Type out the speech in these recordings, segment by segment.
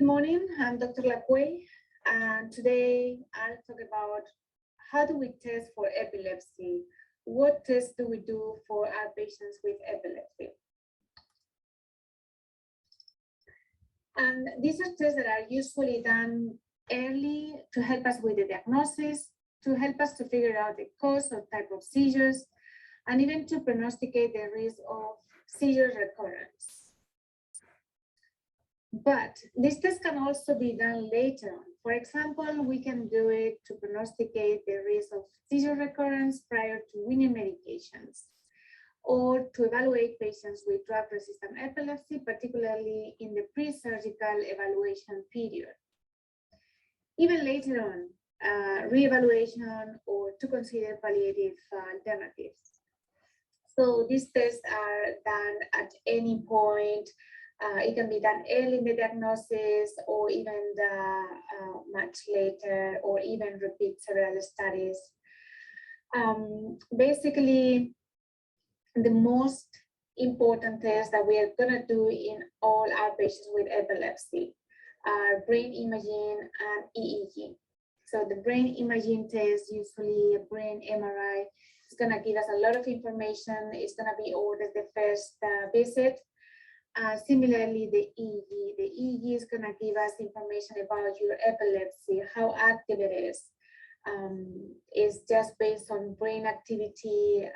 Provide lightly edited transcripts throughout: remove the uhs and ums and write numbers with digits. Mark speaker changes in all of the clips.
Speaker 1: morning, I'm Dr. Lacuey, and today I'll talk about how do we test for epilepsy? What tests do we do for our patients with epilepsy? And these are tests that are usually done early to help us with the diagnosis, to help us to figure out the cause or type of seizures, and even to prognosticate the risk of seizure recurrence. But this test can also be done later on. For example, we can do it to prognosticate the risk of seizure recurrence prior to weaning medications, or to evaluate patients with drug-resistant epilepsy, particularly in the pre-surgical evaluation period. Even later on, re-evaluation or to consider palliative alternatives. So these tests are done at any point. It can be done early in the diagnosis, or even much later, or even repeat several studies. Basically, the most important tests that we are going to do in all our patients with epilepsy are brain imaging and EEG. So the brain imaging test, usually a brain MRI, is going to give us a lot of information. It's going to be ordered the first visit. Similarly, the EEG is going to give us information about your epilepsy, how active it is. It's just based on brain activity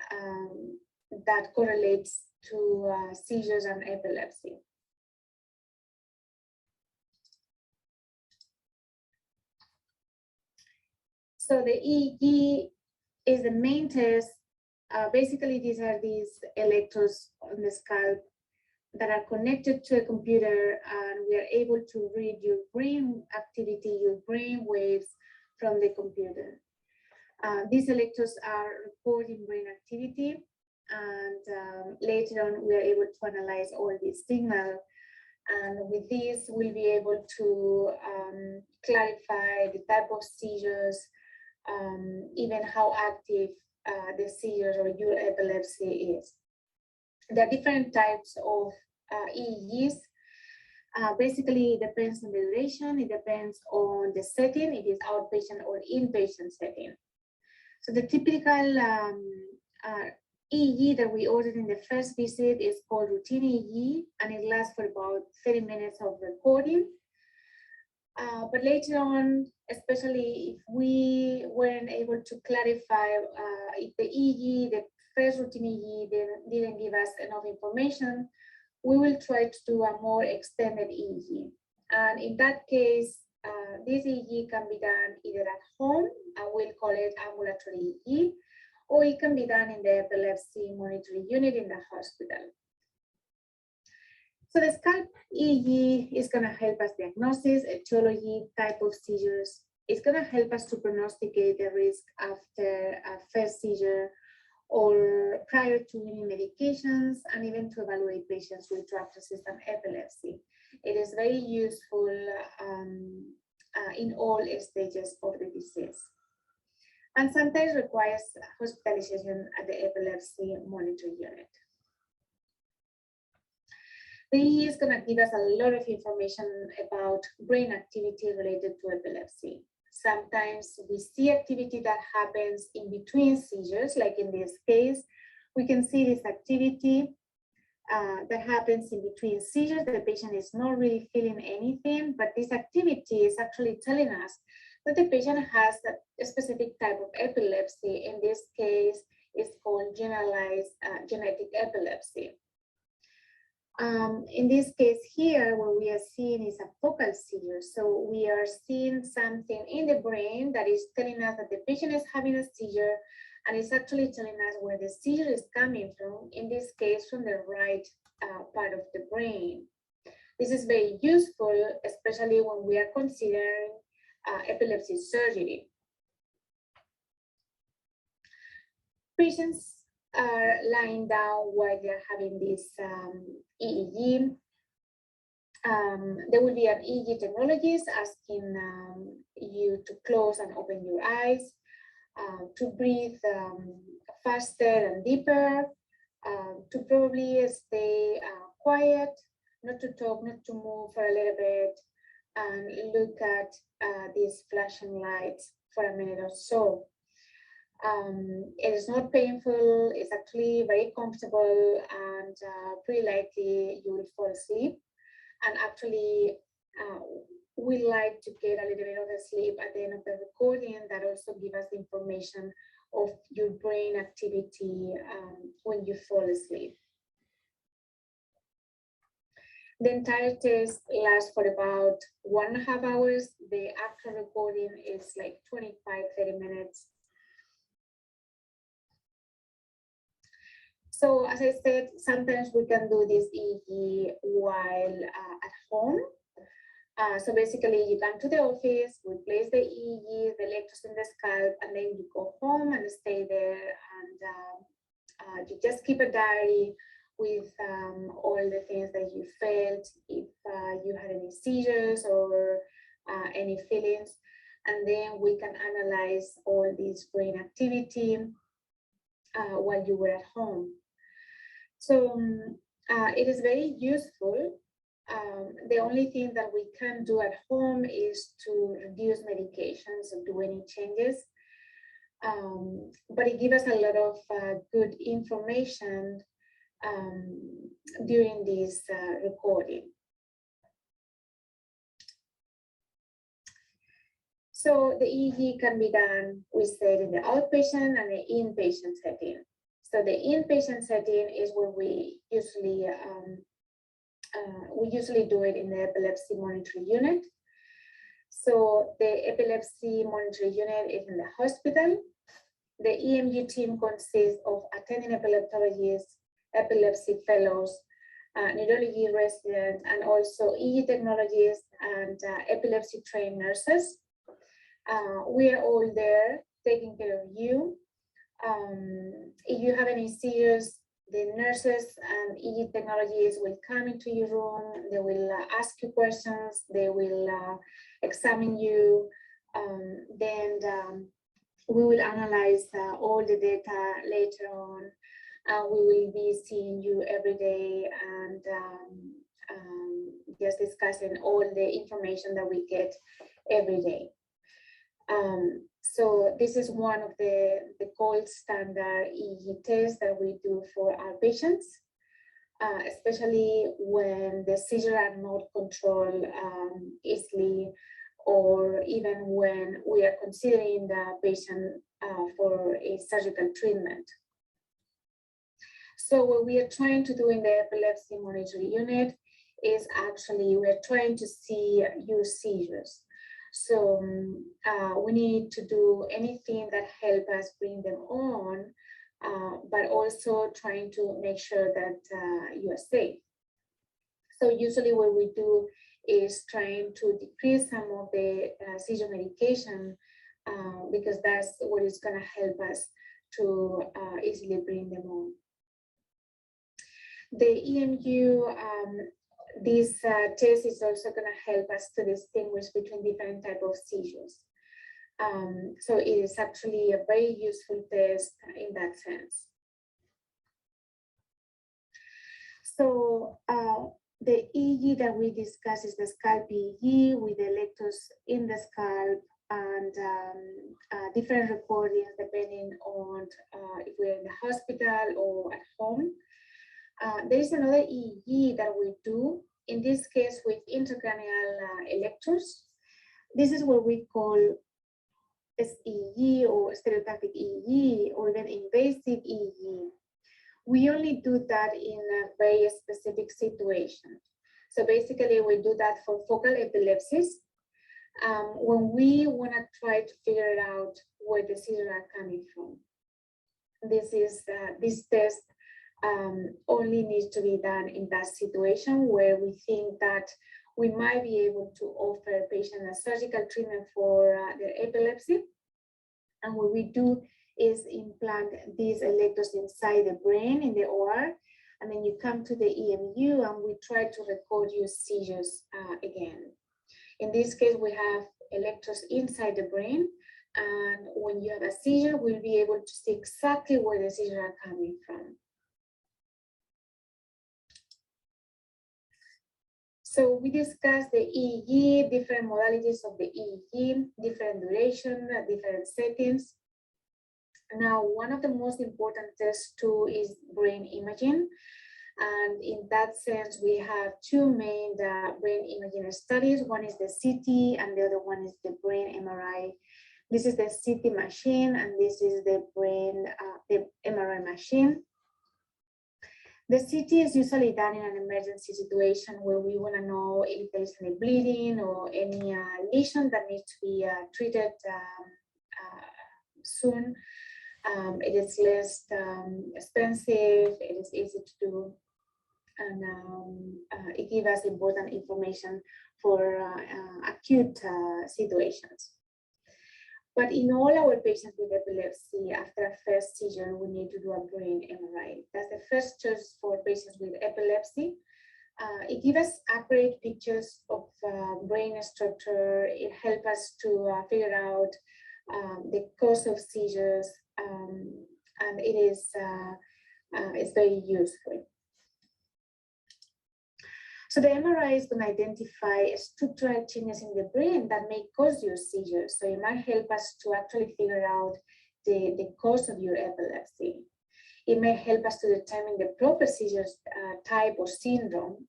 Speaker 1: that correlates to seizures and epilepsy. So the EEG is the main test. Basically, these are these electrodes on the scalp that are connected to a computer, and we are able to read your brain activity, your brain waves from the computer. These electrodes are recording brain activity, and later on we are able to analyze all these signals. And with this, we'll be able to clarify the type of seizures, even how active the seizures or your epilepsy is. There are different types of EEGs. Basically, it depends on the duration. It depends on the setting. It is outpatient or inpatient setting. So the typical EEG that we ordered in the first visit is called routine EEG, and it lasts for about 30 minutes of recording. But later on, especially if we weren't able to clarify if the EEG, the first routine EEG didn't give us enough information, we will try to do a more extended EEG. And in that case, this EEG can be done either at home, and we'll call it ambulatory EEG, or it can be done in the epilepsy monitoring unit in the hospital. So the scalp EEG is going to help us diagnosis, etiology, type of seizures. It's going to help us to prognosticate the risk after a first seizure, or prior to weaning medications, and even to evaluate patients with drug-resistant epilepsy. It is very useful in all stages of the disease, and sometimes requires hospitalization at the epilepsy monitoring unit. The EEG is going to give us a lot of information about brain activity related to epilepsy. Sometimes we see activity that happens in between seizures, like in this case, we can see this activity that happens in between seizures. The patient is not really feeling anything, but this activity is actually telling us that the patient has a specific type of epilepsy. In this case, it's called generalized genetic epilepsy. In this case here, what we are seeing is a focal seizure. So we are seeing something in the brain that is telling us that the patient is having a seizure, and it's actually telling us where the seizure is coming from, in this case from the right part of the brain. This is very useful, especially when we are considering epilepsy surgery. Patients are lying down while they're having this EEG. There will be an EEG technologist asking you to close and open your eyes, to breathe faster and deeper, to probably stay quiet, not to talk, not to move for a little bit, and look at these flashing lights for a minute or so. It is not painful, it's actually very comfortable, and pretty likely you will fall asleep. And actually, we like to get a little bit of a sleep at the end of the recording that also gives us the information of your brain activity when you fall asleep. The entire test lasts for about 1.5 hours. The actual recording is like 25-30 minutes. So as I said, sometimes we can do this EEG while at home. So basically you come to the office, we place the EEG, the electrodes in the scalp, and then you go home and stay there, and you just keep a diary with all the things that you felt, if you had any seizures or any feelings, and then we can analyze all this brain activity while you were at home. So it is very useful. The only thing that we can do at home is to reduce medications or do any changes. But it gives us a lot of good information during this recording. So the EEG can be done, we said, in the outpatient and the inpatient setting. So the inpatient setting is where we usually do it in the epilepsy monitoring unit. So the epilepsy monitoring unit is in the hospital. The EMU team consists of attending epileptologists, epilepsy fellows, neurology residents, and also EEG technologists and epilepsy trained nurses. We are all there taking care of you. If you have any seizures, the nurses and EEG technologists will come into your room, they will ask you questions, they will examine you, then we will analyze all the data later on. We will be seeing you every day and just discussing all the information that we get every day. So this is one of the gold standard EEG tests that we do for our patients, especially when the seizures are not controlled easily, or even when we are considering the patient for a surgical treatment. So what we are trying to do in the epilepsy monitoring unit is actually we're trying to see your seizures. So we need to do anything that help us bring them on, but also trying to make sure that you are safe. So usually what we do is trying to decrease some of the seizure medication because that's what is going to help us to easily bring them on. The EMU, this test is also going to help us to distinguish between different types of seizures. So it is actually a very useful test in that sense. So the EEG that we discussed is the scalp EEG with the electrodes in the scalp and different recordings depending on if we're in the hospital or at home. There is another EEG that we do, in this case with intracranial electrodes. This is what we call SEEG or stereotypic EEG or even invasive EEG. We only do that in a very specific situation. So basically we do that for focal epilepsies. When we want to try to figure it out where the seizures are coming from. This test only needs to be done in that situation where we think that we might be able to offer a patient a surgical treatment for their epilepsy. And what we do is implant these electrodes inside the brain in the OR, and then you come to the EMU and we try to record your seizures again. In this case, we have electrodes inside the brain, and when you have a seizure, we'll be able to see exactly where the seizures are coming from. So we discussed the EEG, different modalities of the EEG, different duration, different settings. Now, one of the most important tests too is brain imaging. And in that sense, we have two main brain imaging studies. One is the CT and the other one is the brain MRI. This is the CT machine and this is the brain, the MRI machine. The CT is usually done in an emergency situation where we want to know if there is any bleeding or any lesion that needs to be treated soon. It is less expensive, it is easy to do, and it gives us important information for acute situations. But in all our patients with epilepsy, after a first seizure, we need to do a brain MRI. That's the first choice for patients with epilepsy. It gives us accurate pictures of brain structure. It helps us to figure out the cause of seizures, and it is it's very useful. So the MRI is going to identify structural changes in the brain that may cause your seizures. So it might help us to actually figure out the cause of your epilepsy. It may help us to determine the proper seizure type or syndrome.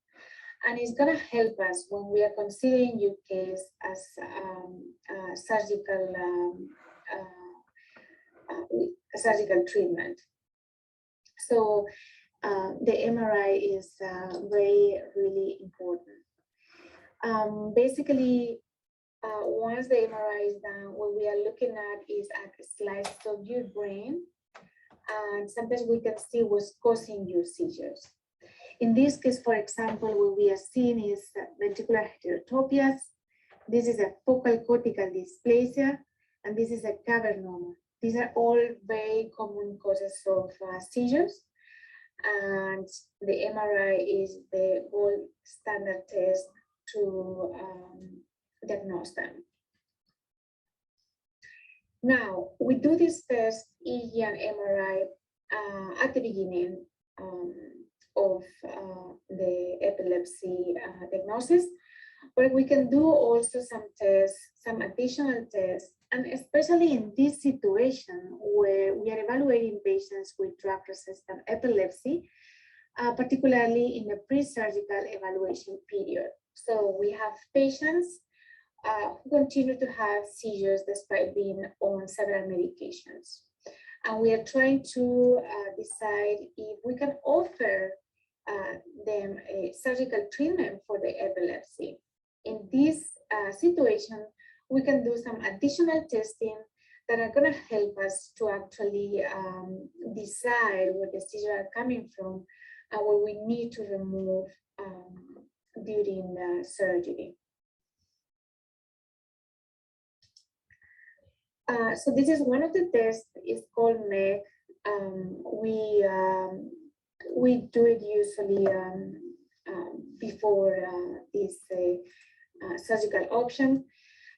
Speaker 1: And it's going to help us when we are considering your case as surgical treatment. So the MRI is really important. Basically, once the MRI is done, what we are looking at is at a slice of your brain, and sometimes we can see what's causing your seizures. In this case, for example, what we are seeing is ventricular heterotopias. This is a focal cortical dysplasia, and this is a cavernoma. These are all very common causes of seizures. And the MRI is the gold standard test to diagnose them. Now, we do this test, EEG and MRI, at the beginning of the epilepsy diagnosis, but we can do also some tests, some additional tests, and especially in this situation where we are evaluating patients with drug-resistant epilepsy, particularly in the pre-surgical evaluation period. So we have patients who continue to have seizures despite being on several medications. And we are trying to decide if we can offer them a surgical treatment for the epilepsy. In this situation, we can do some additional testing that are going to help us to actually decide where the seizures are coming from and what we need to remove during surgery. So this is one of the tests. It's called MEG. We do it usually before this surgical option.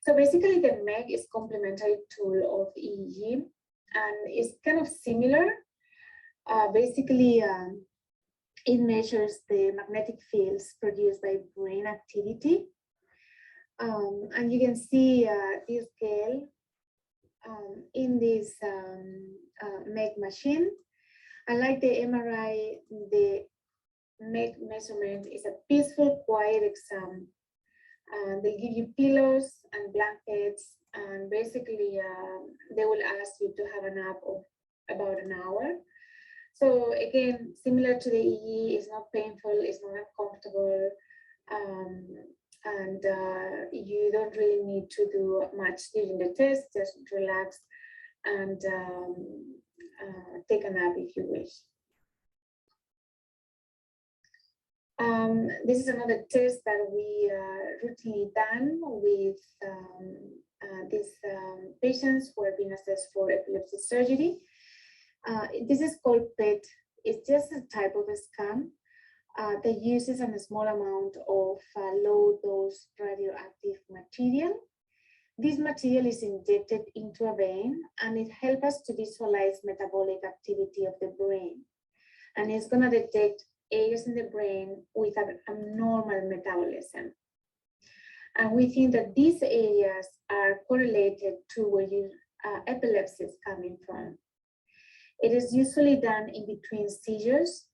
Speaker 1: So basically, the MEG is complementary tool of EEG, and it's kind of similar. Basically, it measures the magnetic fields produced by brain activity. And you can see this scale in this MEG machine. Unlike the MRI, the MEG measurement is a peaceful, quiet exam. They give you pillows and blankets, and basically they will ask you to have a nap of about an hour. So again, similar to the EEG, it's not painful, it's not uncomfortable, and you don't really need to do much during the test. Just relax and take a nap if you wish. This is another test that we routinely done with these patients who are being assessed for epilepsy surgery. This is called PET. It's just a type of a scan that uses a small amount of low-dose radioactive material. This material is injected into a vein, and it helps us to visualize metabolic activity of the brain. And it's going to detect areas in the brain with an abnormal metabolism. And we think that these areas are correlated to where your epilepsy is coming from. It is usually done in between seizures.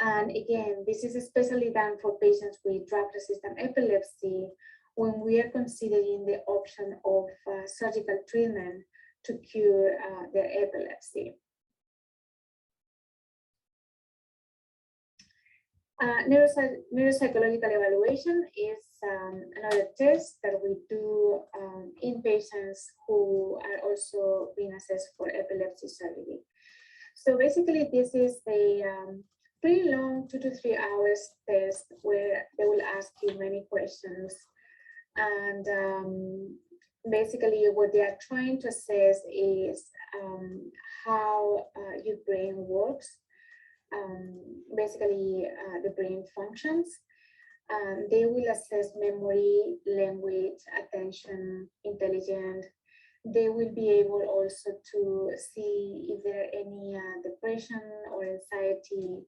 Speaker 1: And again, this is especially done for patients with drug-resistant epilepsy when we are considering the option of surgical treatment to cure their epilepsy. Neuropsychological evaluation is another test that we do in patients who are also being assessed for epilepsy surgery. So basically, this is a pretty long 2 to 3 hours test where they will ask you many questions. And basically, what they are trying to assess is how your brain works. Basically, the brain functions. They will assess memory, language, attention, intelligence. They will be able also to see if there are any depression or anxiety,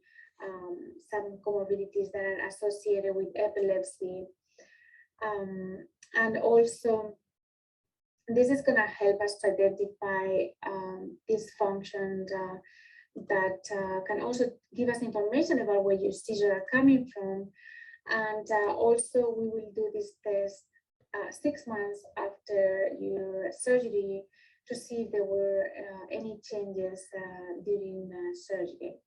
Speaker 1: some comorbidities that are associated with epilepsy. And also, this is going to help us to identify dysfunctions that can also give us information about where your seizures are coming from. And also, we will do this test 6 months after your surgery to see if there were any changes during surgery.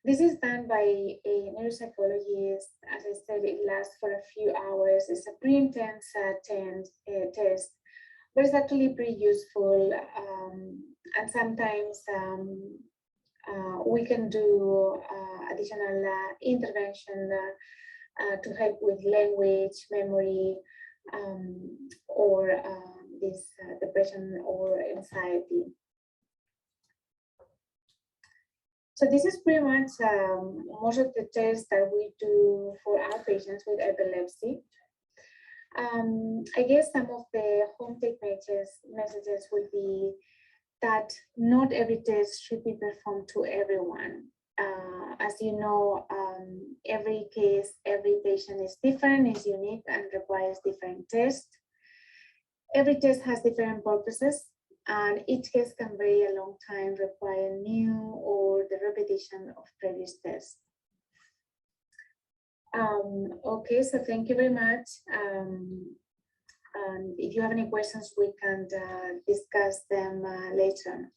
Speaker 1: This is done by a neuropsychologist. As I said, it lasts for a few hours. It's a pretty intense test, but it's actually pretty useful. And sometimes we can do additional intervention to help with language, memory, or this depression or anxiety. So this is pretty much most of the tests that we do for our patients with epilepsy. I guess some of the home take messages will be that not every test should be performed to everyone. As you know, every case, every patient is different, is unique, and requires different tests. Every test has different purposes, and each case can vary a long time, require new or the repetition of previous tests. Okay, so thank you very much. And if you have any questions, we can discuss them later on.